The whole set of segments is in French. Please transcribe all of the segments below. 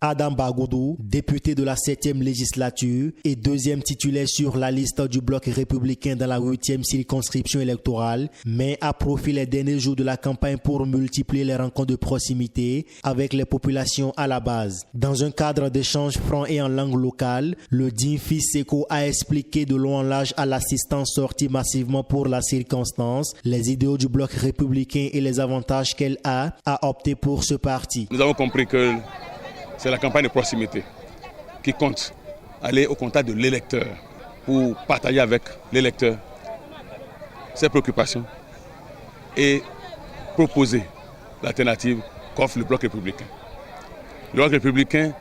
Adam Bagoudou, député de la 7e législature et deuxième titulaire sur la liste du bloc républicain dans la 8e circonscription électorale, met à profit les derniers jours de la campagne pour multiplier les rencontres de proximité avec les populations à la base. Dans un cadre d'échange franc et en langue locale, le digne fils Seko a expliqué de long en large à l'assistance sortie massivement pour la circonstance les idéaux du bloc républicain et les avantages qu'elle a à opter pour ce parti. Nous avons compris que c'est la campagne de proximité qui compte, aller au contact de l'électeur pour partager avec l'électeur ses préoccupations et proposer l'alternative qu'offre le bloc républicain. Le bloc républicain,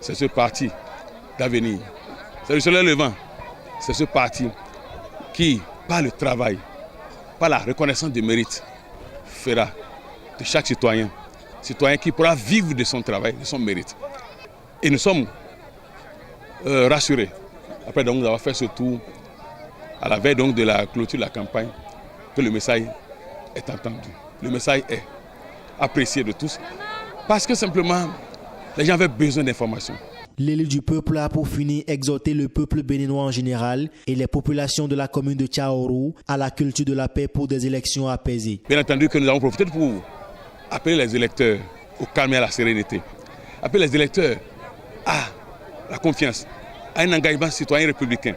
c'est ce parti d'avenir. C'est le soleil levant. C'est ce parti qui, par le travail, par la reconnaissance du mérite, fera de chaque citoyen qui pourra vivre de son travail, de son mérite. Et nous sommes rassurés, après donc, nous avons fait ce tour, à la veille donc, de la clôture de la campagne, que le message est entendu. Le message est apprécié de tous, parce que simplement, les gens avaient besoin d'informations. L'élu du peuple a pour finir exhorté le peuple béninois en général et les populations de la commune de Tchaorou à la culture de la paix pour des élections apaisées. Bien entendu que nous avons profité pour appeler les électeurs au calme et à la sérénité. Appeler les électeurs à la confiance, à un engagement citoyen républicain.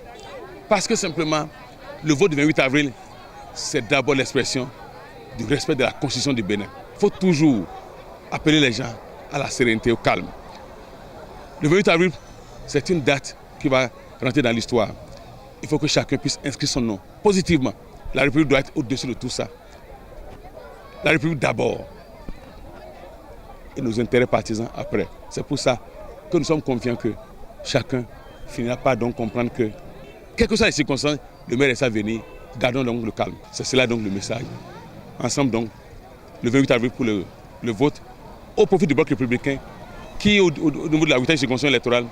Parce que simplement, le vote du 28 avril, c'est d'abord l'expression du respect de la Constitution du Bénin. Il faut toujours appeler les gens à la sérénité, au calme. Le 28 avril, c'est une date qui va rentrer dans l'histoire. Il faut que chacun puisse inscrire son nom positivement. La République doit être au-dessus de tout ça. La République d'abord et nos intérêts partisans après. C'est pour ça que nous sommes confiants que chacun finira par donc comprendre que, quelles que soient les circonstances, le maire est à venir, gardons donc le calme. C'est cela donc le message. Ensemble donc, le 28 avril pour le vote, au profit du bloc républicain, qui, au niveau de la 8e circonscription électorale,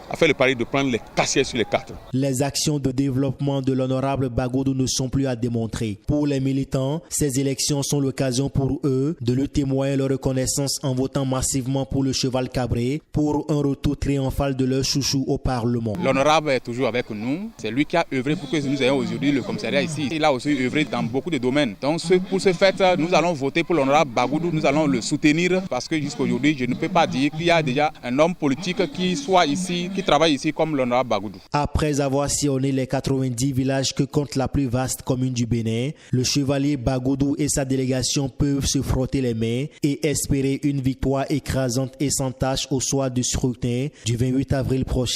a fait le pari de prendre les cassiers sur les cartes. Les actions de développement de l'honorable Bagoudou ne sont plus à démontrer. Pour les militants, ces élections sont l'occasion pour eux de lui témoigner leur reconnaissance en votant massivement pour le cheval cabré pour un retour triomphal de leur chouchou au Parlement. L'honorable est toujours avec nous. C'est lui qui a œuvré pour que nous ayons aujourd'hui le commissariat ici. Il a aussi œuvré dans beaucoup de domaines. Donc pour ce fait, nous allons voter pour l'honorable Bagoudou. Nous allons le soutenir parce que jusqu'à aujourd'hui, je ne peux pas dire qu'il y a déjà un homme politique qui soit ici, qui travaille ici comme l'honorable Bagoudou. Après avoir sillonné les 90 villages que compte la plus vaste commune du Bénin, le chevalier Bagoudou et sa délégation peuvent se frotter les mains et espérer une victoire écrasante et sans tâche au soir du scrutin du 28 avril prochain.